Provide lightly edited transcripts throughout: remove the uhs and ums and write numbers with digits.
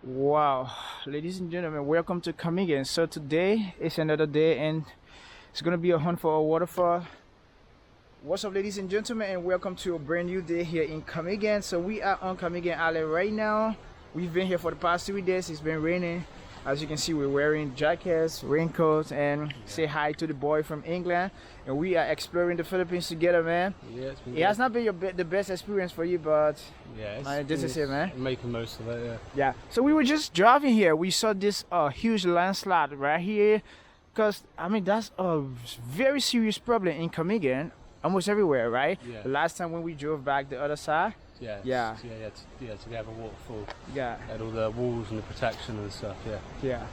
Wow, ladies and gentlemen, welcome to Camigan. So today is another day, and it's gonna be a hunt for a waterfall. What's up, ladies and gentlemen, and welcome to a brand new day here in Camigan. So we are on Camigan Island right now. We've been here for the past 3 days. It's been raining. As you can see, we're wearing jackets, raincoats, and say hi to the boy from England. And we are exploring the Philippines together, man. Yeah, It has not been the best experience for you, but yeah, this is it, man. Making most of it, Yeah. So we were just driving here. We saw this huge landslide right here, because I mean that's a very serious problem in Camigan, almost everywhere, right? Yeah. The last time when we drove back the other side. Yeah. Yeah. To have a waterfall. Yeah. Had all the walls and the protection and stuff. Yeah. Yeah.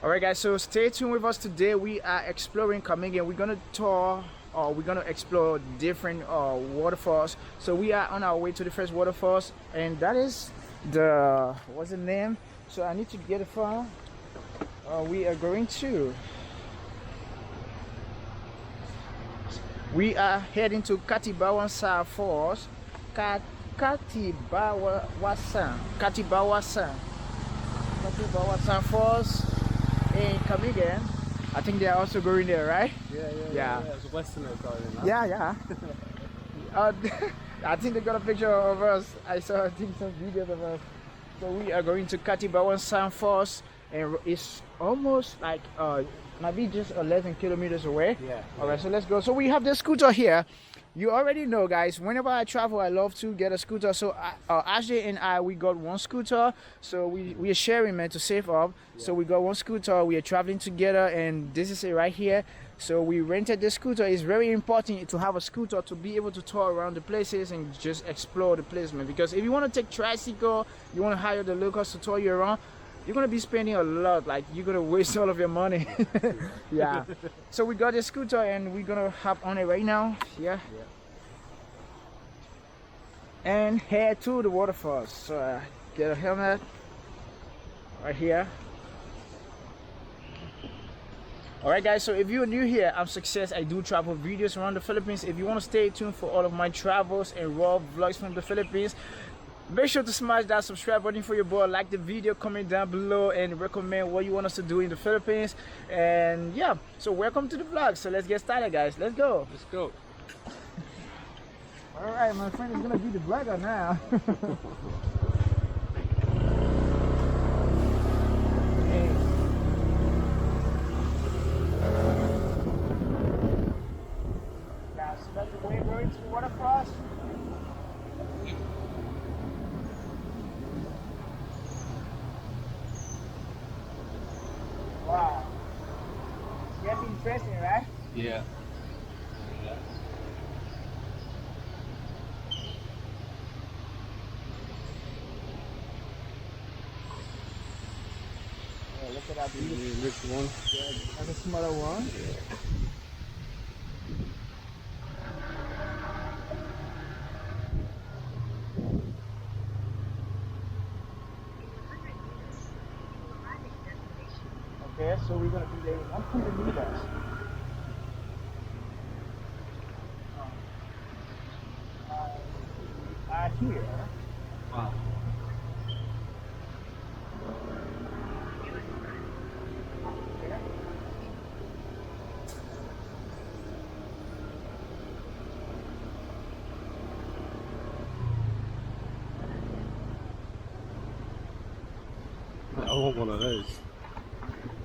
All right, guys. So stay tuned with us today. We are exploring Camigan. We're gonna tour. We're gonna explore different waterfalls. So we are on our way to the first waterfalls, and that is the what's the name? So I need to get it from. We are going to. We are heading to Katibawasan Falls. Katibawasan Falls in Camigan. I think they are also going there, right? Yeah. It's a Westerner going in that. Yeah. I think they got a picture of us. I saw, I think, some videos of us. So we are going to Katibawasan Falls, and it's almost like maybe just 11 kilometers away. Yeah. All right, so let's go. So we have the scooter here. You already know, guys, whenever I travel, I love to get a scooter. So Ashley and I, we got one scooter. So we are sharing, man, to save up. Yeah. So we got one scooter. We are traveling together, and this is it right here. So we rented the scooter. It's very important to have a scooter to be able to tour around the places and just explore the place, man. Because if you want to take tricycle, you want to hire the locals to tour you around, you're gonna be spending a lot. Like, you're gonna waste all of your money. Yeah. So we got the scooter, and we're gonna hop on it right now. Yeah. And head to the waterfalls. So get a helmet right here. Alright, guys, so if you're new here, I'm Success. I do travel videos around the Philippines. If you want to stay tuned for all of my travels and raw vlogs from the Philippines, make sure to smash that subscribe button for your boy, like the video, comment down below, and recommend what you want us to do in the Philippines. And yeah, so welcome to the vlog. So let's get started, guys. Let's go. Let's go. All right, my friend is gonna be the vlogger now. Hey. Yeah, so that's the way we're going to the waterfalls. Wow. It's getting interesting, right? Yeah. Look at that beautiful. This one. Yeah, that's a smaller one. Okay, so we're gonna be there 100 meters. Here. Wow. I want one of those.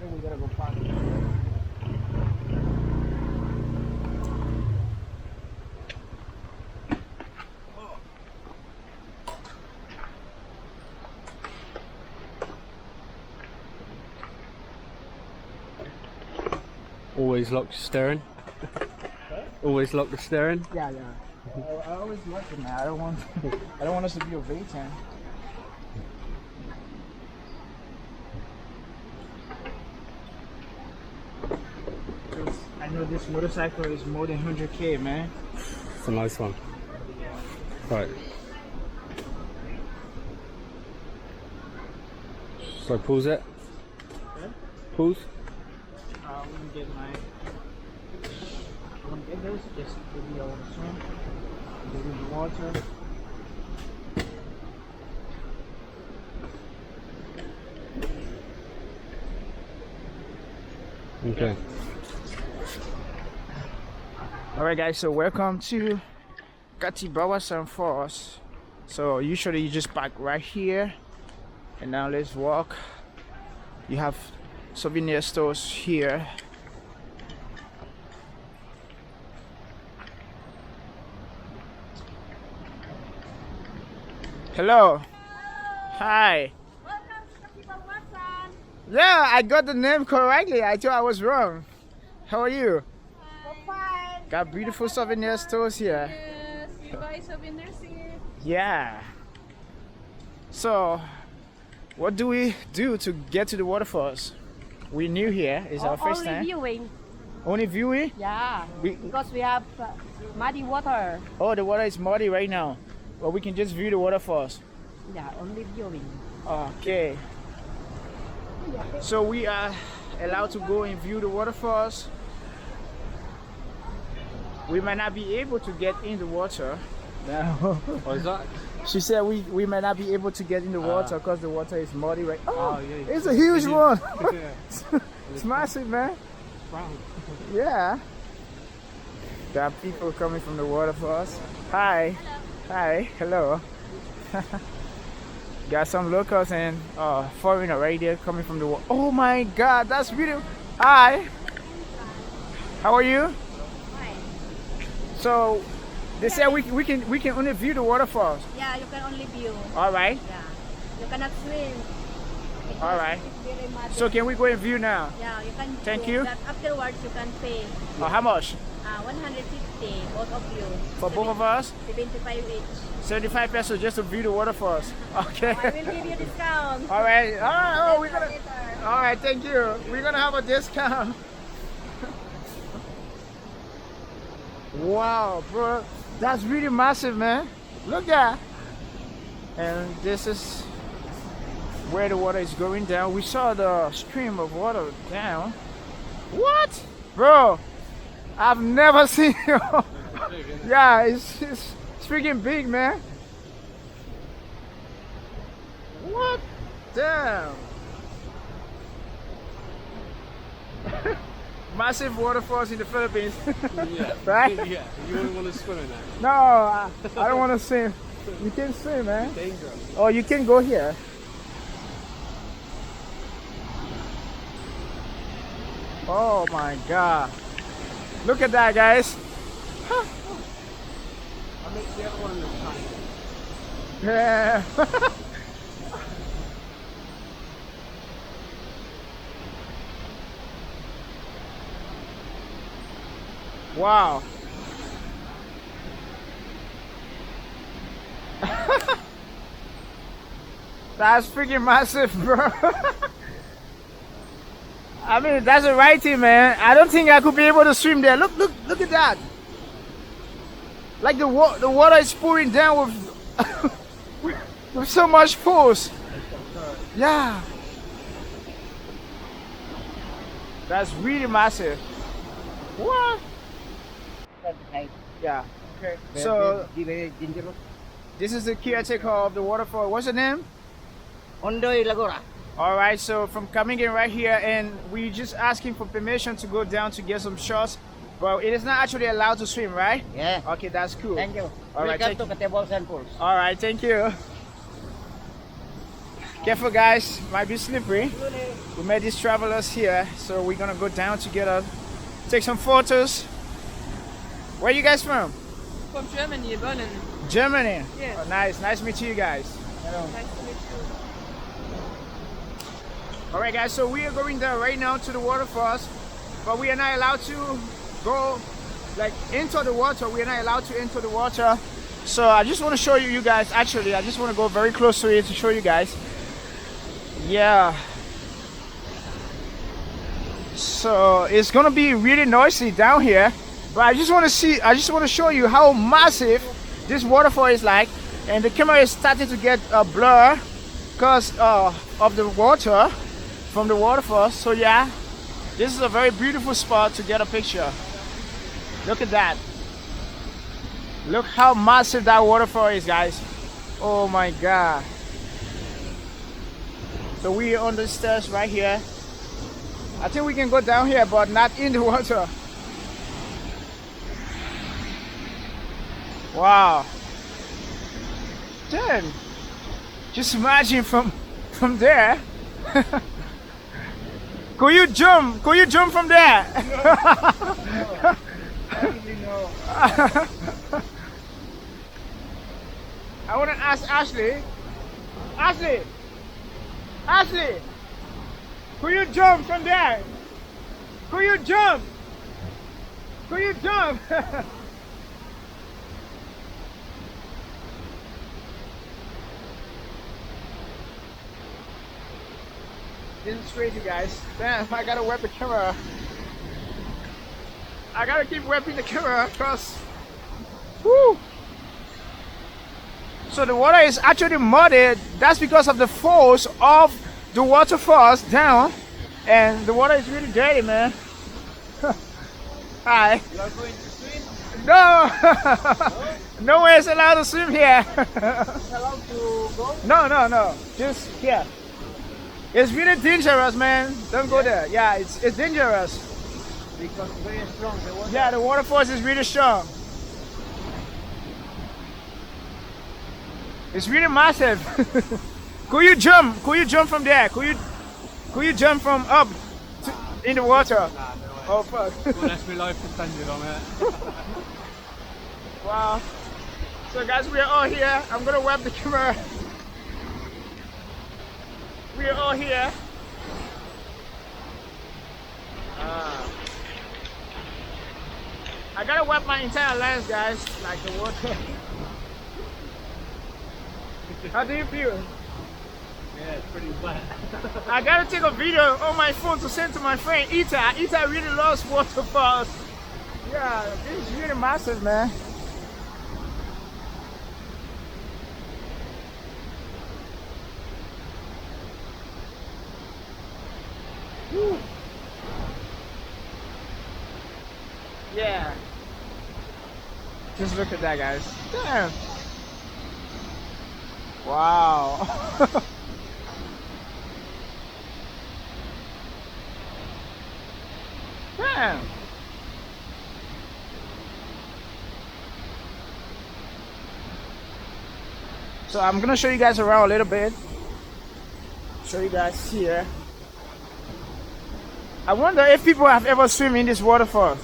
Then we gotta go find it. Always lock the steering. Always lock the steering. Yeah. I always like it, man. I don't want us to be overtaken. I know this motorcycle is more than 100K, man. It's a nice one. Right. So pause it. Okay. Pause. I'm gonna get my. I'm gonna get this. Just give me a water swim. Get in the water. Okay. Alright guys, so welcome to Katibawasan Falls. So usually you just park right here, and now let's walk. You have souvenir stores here. Hello. Hi. Yeah, I got the name correctly. I thought I was wrong. How are you? Fine. Got beautiful souvenir stores here. Yes, you buy souvenirs here. Yeah. So, what do we do to get to the waterfalls? We're new here. It's our first Only time. viewing. Only viewing? Yeah, We- because we have muddy water. Oh, the water is muddy right now. But we can just view the waterfalls. Yeah, only viewing. Okay. So we are allowed to go and view the waterfalls. We might not be able to get in the water. No. What is that? She said we might not be able to get in the water because the water is muddy right. Oh, yeah. it's a huge one. Yeah. It's massive, man. Brown. Yeah. There are people coming from the waterfalls. Hi. Hi. Hello. Got some locals and foreigner right there coming from the water. Oh my God, that's beautiful. Hi. How are you? So they said we can only view the waterfalls. Yeah, you can only view. All right. Yeah, you cannot swim. Because All right. it's very muddy. So can we go and view now? Yeah, you can. Thank do you. that. Afterwards, you can pay. How much 150 both of you. for both of us? 75 each. 75 pesos just to view the waterfalls. Okay. I will give you discount. All right. Oh, we're gonna. Later. All right. Thank you. We're gonna have a discount. Wow, bro, that's really massive, man. Look at. And this is where the water is going down. We saw the stream of water down. What, bro? I've never seen. Yeah, it's freaking big, man. What? Damn. Massive waterfalls in the Philippines. Yeah. Right? Yeah. You wouldn't want to swim in that. No, I don't want to swim. You can swim, man. Dangerous. Oh, you can go here. Oh my God. Look at that, guys. I'll make the other one this time. Yeah. Wow. That's freaking massive, bro. I mean, that's a righty, man. I don't think I could be able to swim there. Look at that. Like the water is pouring down with with so much force. Yeah. That's really massive. What? Yeah. Okay. So Very dangerous. this is the caretaker of the waterfall. What's the name? Ondoy Lagora. All right. So from coming in right here, and we just asking for permission to go down to get some shots, but it is not actually allowed to swim, right? Yeah. Okay, that's cool. Thank you. All right, Welcome to Waterfalls Falls. All right. Thank you. Careful, guys. Might be slippery. We met these travelers here, so we're gonna go down together, take some photos. Where are you guys from? From Germany, Berlin. Germany. Yes. Oh, nice. Nice to meet you guys. Nice to meet you. All right, guys. So we are going there right now to the waterfalls, but we are not allowed to go like into the water. We are not allowed to enter the water. So I just want to show you guys. Actually, I just want to go very close to it to show you guys. Yeah. So it's gonna be really noisy down here, but I just want to show you how massive this waterfall is like, and the camera is starting to get a blur because of the water from the waterfall. So yeah, this is a very beautiful spot to get a picture. Look at that. Look how massive that waterfall is, guys. Oh my God. So we are on the stairs right here. I think we can go down here, but not in the water. Wow. Damn. Just imagine from there. Could you jump? Could you jump from there? No. I want to ask Ashley. Ashley, could you jump from there? Could you jump? Could you jump? This is crazy, guys. Damn, I gotta whip the camera. I gotta keep whipping the camera because, whoo. So the water is actually muddy. That's because of the force of the waterfalls down, and the water is really dirty, man. Hi. You are going to swim? No. No one is allowed to swim here. Is allowed to go? No. Just here. It's really dangerous, man. Don't go there. Yeah, it's dangerous. Because very strong the water. Yeah, the water force is really strong. It's really massive. Could you jump? Could you jump from there? Could you jump from up in the water? Nah, no way. Oh fuck. Unless my life depended on it. Wow. So guys, we are all here. I'm gonna wrap the camera. We are all here. I gotta wipe my entire lens, guys, like the water. How do you feel? Yeah, it's pretty wet. I gotta take a video on my phone to send to my friend Ita. Ita really loves waterfalls. Yeah, this is really massive, man. Woo. Yeah. Just look at that, guys. Damn. Wow. Damn. So I'm gonna show you guys around a little bit. Show you guys here. I wonder if people have ever swum in this waterfall.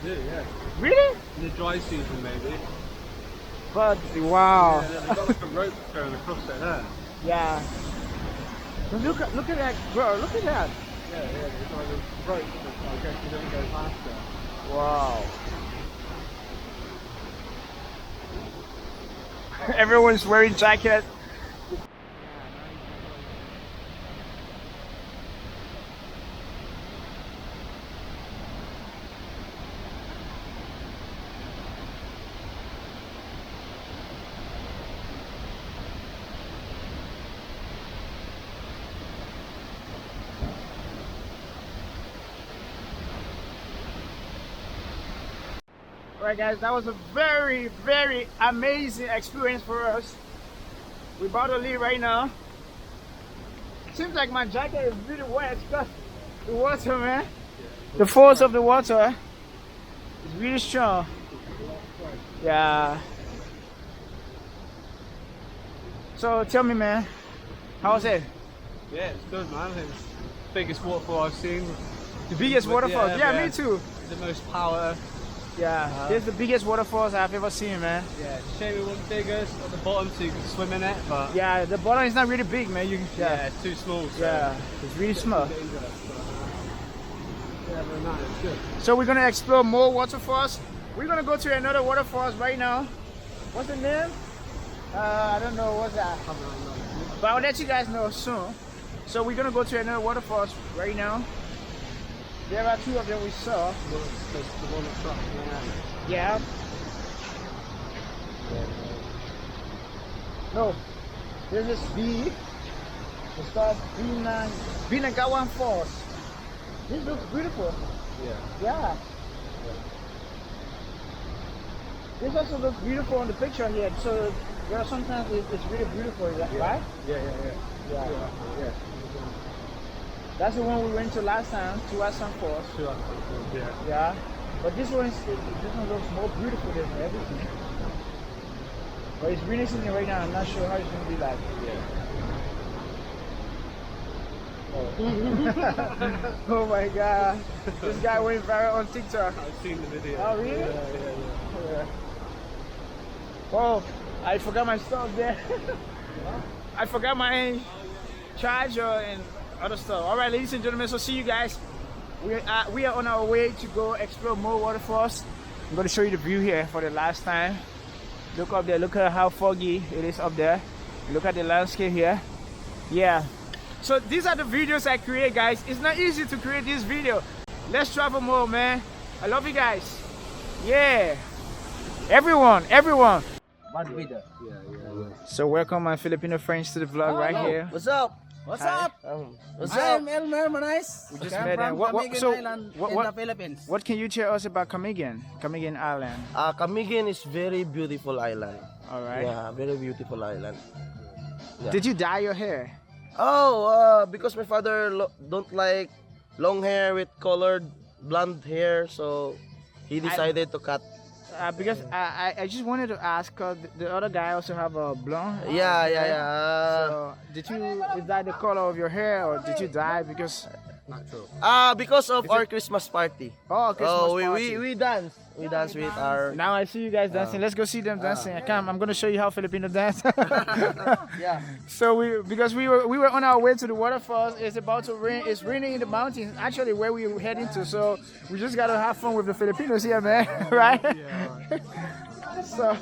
Yeah, yeah. Really? In the dry season, maybe. But wow. Yeah, they've got like a rope going across it there. Yeah. But look at that, bro. Look at that. Yeah, they've got like a rope that I guess you don't go past it. Wow. Everyone's wearing jacket. Alright guys, that was a very, very amazing experience for us. We're about to leave right now. Seems like my jacket is really wet because the water, man. The force of the water is really strong. Yeah. So tell me, man, how was it? Yeah, it's good, man. It's the biggest waterfall I've seen. The biggest waterfall? Yeah, me too. The most power. Yeah, this is the biggest waterfalls I've ever seen, man. Yeah, it's a shame it wasn't bigger at the bottom so you can swim in it, but Yeah, the bottom is not really big, man. yeah, it's too small. So Yeah, it's really small. dangerous, but, yeah, but no, it's good. So we're gonna explore more waterfalls. We're gonna go to another waterfalls right now. What's the name? I don't know what's that. But I'll let you guys know soon. So we're gonna go to another waterfalls right now. There are two of them we saw. The one that's up, Yeah. No. This is B. It's called Binagawan Falls. This looks beautiful. yeah. Yeah. This also looks beautiful on the picture here. So there are sometimes it's really beautiful, right? Yeah. Yeah. That's the one we went to last time, to San Falls. Yeah. Yeah. But this one looks more beautiful than everything. But it's raining in right now. I'm not sure how it's gonna be like. Yeah. Oh my god. This guy went viral on TikTok. I've seen the video. Oh really? Yeah. Oh, I forgot my stuff there. I forgot my charger and other stuff. All right, ladies and gentlemen, so see you guys. We are on our way to go explore more waterfalls. I'm going to show you the view here for the last time. Look up there. Look at how foggy it is up there. Look at the landscape here. Yeah. So these are the videos I create, guys. It's not easy to create this video. Let's travel more, man. I love you guys. Yeah. Everyone. Bad weather. So welcome my Filipino friends to the vlog right here. What's up? What's Hi. up? What's I'm Elmer Manais. We just I'm met them. from What- Camiguin so Island what- in what- the Philippines. What can you tell us about Camiguin Island? Camiguin is very beautiful island. All right. Yeah, very beautiful island. Yeah. Did you dye your hair? Oh, because my father don't like long hair with colored blonde hair, so he decided to cut. Because I just wanted to ask, cause the other guy also have a blonde. Yeah. So is that the color of your hair, or did you dye because? Because of our Christmas party. Oh, Christmas we party. we dance. We dance with our. Now I see you guys dancing. Let's go see them dancing. I'm gonna show you how Filipino dance. Yeah. So because we were on our way to the waterfalls. It's about to rain. It's raining in the mountains. Actually, where we were heading to. So we just gotta have fun with the Filipinos here, man. Right? So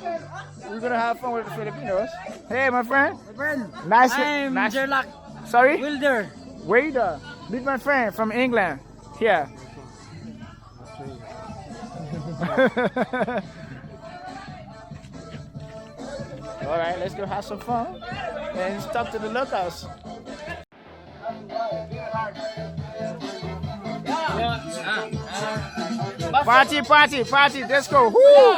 we're gonna have fun with the Filipinos. Hey, my friend. Nice. I'm nice. Sherlock Sorry. Wilder. Wader. Meet my friend from England. Here. All right, let's go have some fun and talk to the locals. Party, let's go. Woo!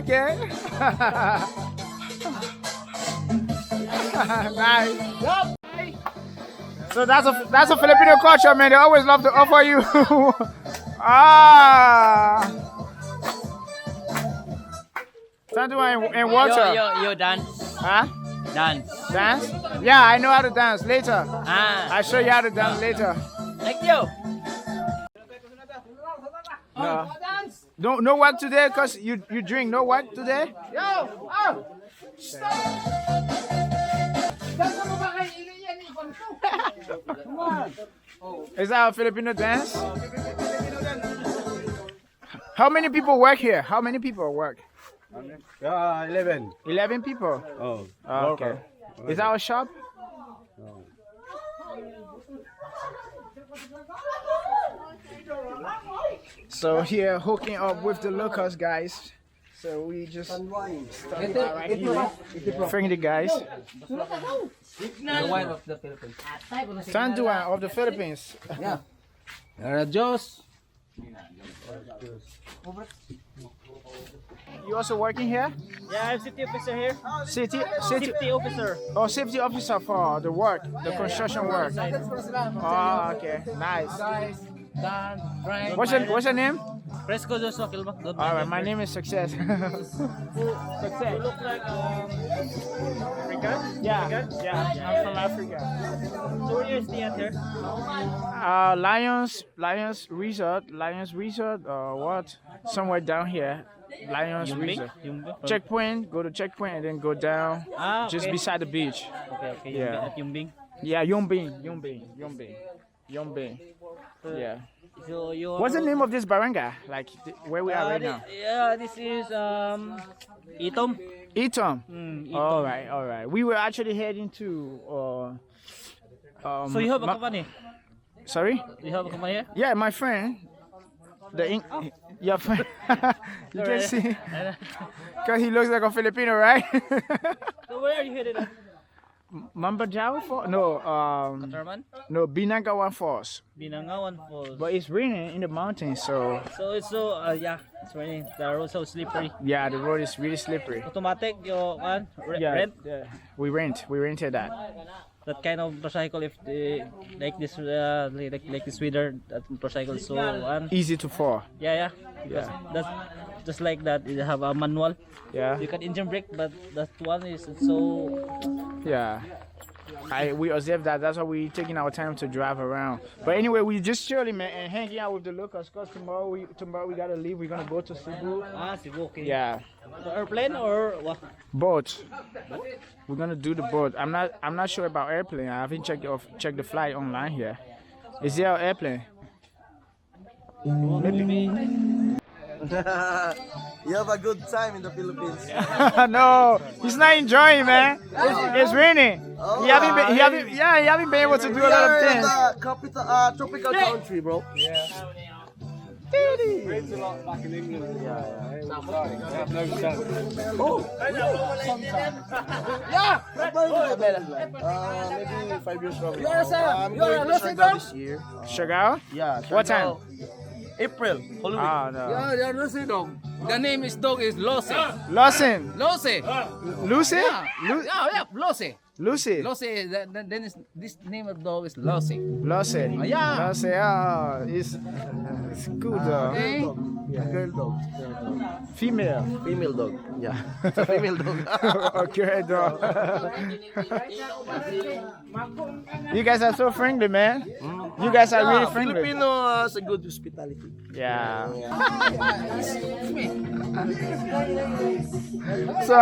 Okay. Nice. So that's a Filipino culture, man. They always love to offer you. Something in water. Yo, dance. Huh? Dance. Dance? Yeah, I know how to dance later. Ah. I'll show you how to dance later. Thank you. No. No work today because you drink. No work today? Yo! Is that a Filipino dance? How many people work here? How many people work? 11. 11 people? Oh. Okay. Is that a shop? So here hooking up with the locals, guys. So we just started right here. Friendly guys. The wine of the Philippines. Tanduan of the Philippines. Yeah. Radios. You also working here? Yeah, I'm city officer here. City officer. Oh, safety officer for the work, the construction work. Oh, okay, nice. Dan, Frank. What's your name? Fresco Joshua Kilba. Good All right, my name is Success. You look like Africa? Yeah, I'm from Africa. So where you stay at here? Lions Resort, or what? Somewhere down here. Lions Resort. Checkpoint, go to checkpoint and then go down. Ah, okay. Just beside the beach. Okay. Yeah. At Yumbing. Yeah, Yumbing. Yeah. So you. What's the name of this barangay? Like where we are right now? Yeah, this is Itom. Eton. Itom. All right. We were actually heading to. So you have a company? Sorry? You have a company here? Yeah, my friend. Your friend. You can see. Because he looks like a Filipino, right? So where are you headed? Mambajawa Falls? No, Katarman? no, Binangawan Falls. Binangawan Falls. But it's raining in the mountains, so So it's so, yeah, it's raining. The road so slippery. yeah, the road is really slippery. Automatic, yung Yeah, rent. we rented that. That kind of motorcycle, if the, like this like this weather, that motorcycle is so Easy to fall. yeah. Because that's just like that. You have a manual. Yeah, You can engine brake, but that one is so yeah. We observed that. That's why we taking our time to drive around. But anyway, we just chilling, man, and hanging out with the locals. Cause tomorrow we gotta leave. We're gonna go to Cebu. Cebu. Okay. Yeah, The airplane or what? boat. We're gonna do the boat. I'm not sure about airplane. I haven't checked the flight online here. Is there an airplane? You have a good time in the Philippines. No, he's not enjoying, man. It's raining. He haven't been able to do a lot of We are in things. the capital, tropical country, bro. Maybe 5 years from now. I'm going to Siargao this year. Sugar? Yeah. What time? Siargao. April. Halloween. Ah, no. Yeah, Lucy dog. The name is dog is Lucy. Lawson. Lucy. Lucy? Yeah, Lucy. Lucy. Lucy. Then is this name of dog is Lucy. Lucy. Yeah. Lucy. It's good. Okay. Girl dog. Female. Female dog. Yeah. It's a female dog. Okay, dog. You guys are so friendly, man. You guys are really friendly. Filipino has a good hospitality. Yeah. So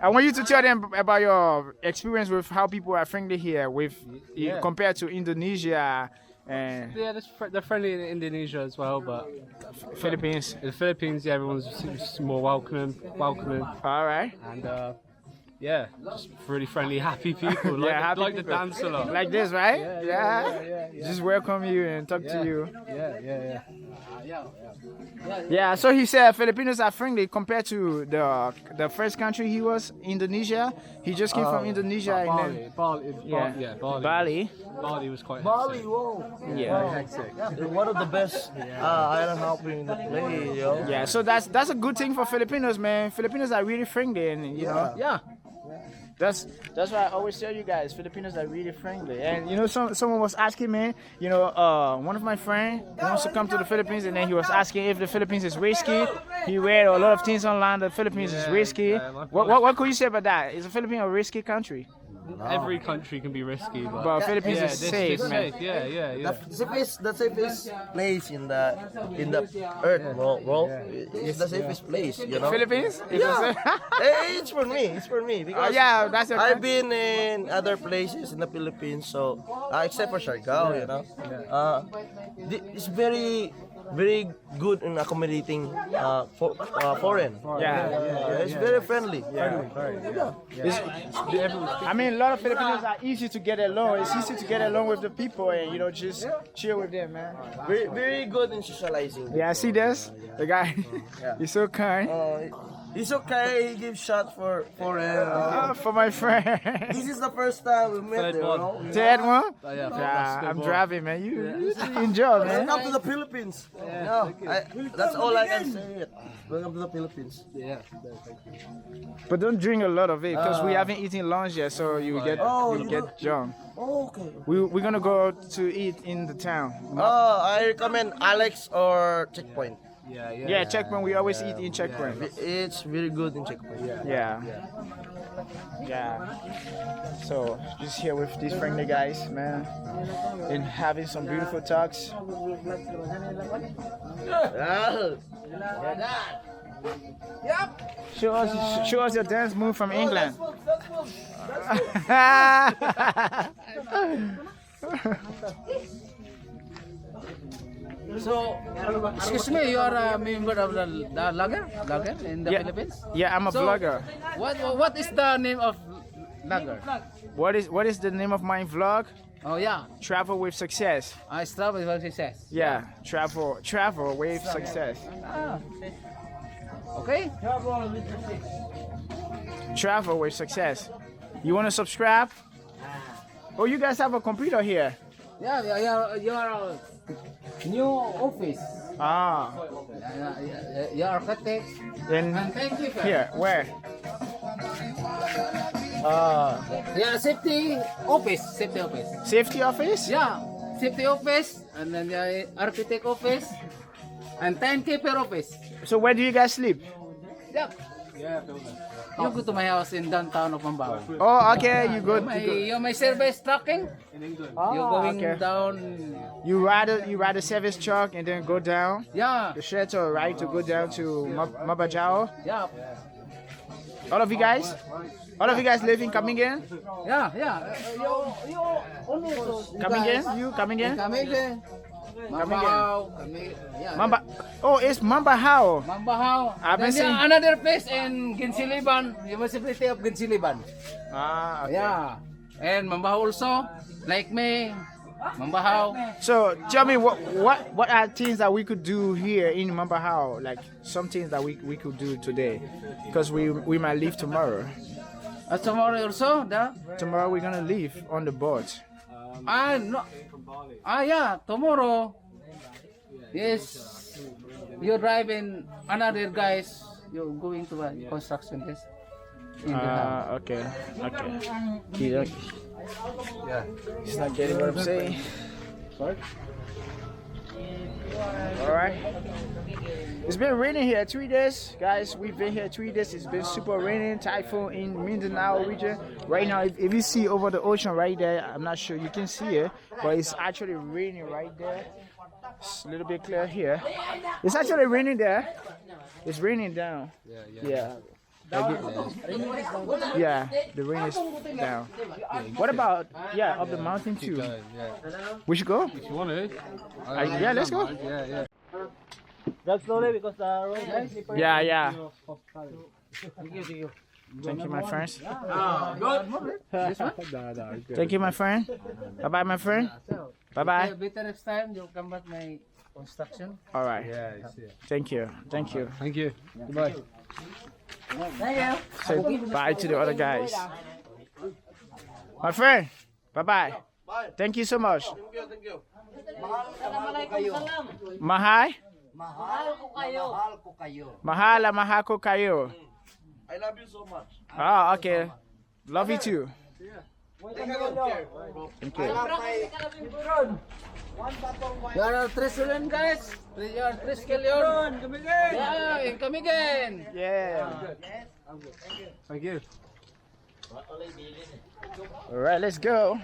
I want you to tell them about your experience with how people are friendly here, compared to Indonesia and Yeah, they're friendly in Indonesia as well, but Philippines. in the Philippines, yeah, everyone's just more welcoming, All right. and yeah, just really friendly, happy people. Like, Yeah, happy like to people. dance a lot. Like this, right? Yeah. Just welcome you and talk to you. Yeah. Yeah, so he said Filipinos are friendly compared to the first country he was, Indonesia. He just came from Indonesia and then Bali. Bali was quite Bali, hectic. whoa. Yeah. One of the best island hopping in the play, yo. Yeah, so that's a good thing for Filipinos, man. Filipinos are really friendly, and you know, that's why I always tell you guys, Filipinos are really friendly. And you know, someone was asking me, you know, one of my friends wants to come to the Philippines, and then he was asking if the Philippines is risky. He read a lot of things online that Philippines is risky. What could you say about that? Is the Philippines a risky country? Every country can be risky, But Philippines is safe, man. safe. Yeah. The safest place in the earth, bro. It's the safest place, you know. Philippines? Yeah. It's for me because Yeah, that's your I've been in other places in the Philippines, so except for Siargao, you know. It's very good in accommodating foreign. It's very friendly. I mean, a lot of Filipinos are easy to get along. It's easy to get along with the people and, you know, just chill with them, man. Very good in socializing. Yeah, see this? The guy, he's so kind. It's okay. He gives shot for For my friend. This is the first time we met. Third one. Third one? Yeah, Yeah, I'm driving, man. You enjoy, man. Welcome to the Philippines. That's all I can say. Welcome to the Philippines. But don't drink a lot of it because we haven't eaten lunch yet, so you get drunk. Okay. We're gonna go to eat in the town. I recommend Alex or Checkpoint. Yeah, Checkpoint. We always eat in Checkpoint. It's very good in Checkpoint. Yeah. So just here with these friendly guys, man, and having some beautiful talks. Show us your dance move from England. So, excuse me, you are a member of the lager in the Philippines. Yeah, I'm a So, vlogger. What is the name of lager? What is the name of my vlog? Oh yeah, Travel with Success. I start with what he says. Yeah, travel with success. Okay. Travel with success. You want to subscribe? Oh, you guys have a computer here. Yeah, your new office. Ah, Your architect. and And thank you, sir. here, where? Yeah, safety office. Safety office. Safety office? Yeah, safety office. And then the architect office. And timekeeper office. So where do you guys sleep? Yep. You go to my house in downtown of Mambaw. Oh, okay. You go. You my service trucking. You're going okay. down. You ride a service truck and then go down Yeah. the shuttle, right, to go down to Mabajao. Yeah. All of you guys live in Kamingen? Yeah. You only Kamingen? You Kamingen? Kamingen. Mambahaw. Yeah. Mamba. Oh, it's Mambahao. Mambahaw. I've been Then seeing- another place in Ginsiliban. Municipality of Ginsiliban. Ah, okay. Yeah. And Mambahaw also. Like me. Mambahaw. So tell me what are things that we could do here in Mambahao? Like some things that we could do today, because we might leave tomorrow. Tomorrow also. Tomorrow we're gonna leave on the boat. No. Yeah. Tomorrow. Yes. You're driving another guys. You're going to a construction test. In the house. Okay. Yeah. He's not getting what I'm saying. Alright. It's been raining here 3 days, guys. We've been here 3 days. It's been super raining, typhoon in Mindanao region. Right now, if you see over the ocean right there, I'm not sure you can see it, but it's actually raining right there. It's a little bit clear here. It's actually raining there. It's raining down. Yeah. Yeah, the rain is down. What about up the mountain too? We should go. If you want to. Yeah, let's go. Yeah. Drive slowly because the road is slippery. Yeah. Thank you. Thank you, my friends. Thank you, my friend. Bye bye, my friend. Bye bye. Better next time you'll come back my construction. All right. Thank you. Thank you. Goodbye. Say bye to the other guys. My friend. Bye bye. Thank you so much. Thank you. Mahal. Mahal ko kayo. I love you so much. Ah, okay. Love you too. Thank you. Thank you. You are 3 million guys. You are 3 million. Yeah, come again. Yeah. Thank you. All right, let's go.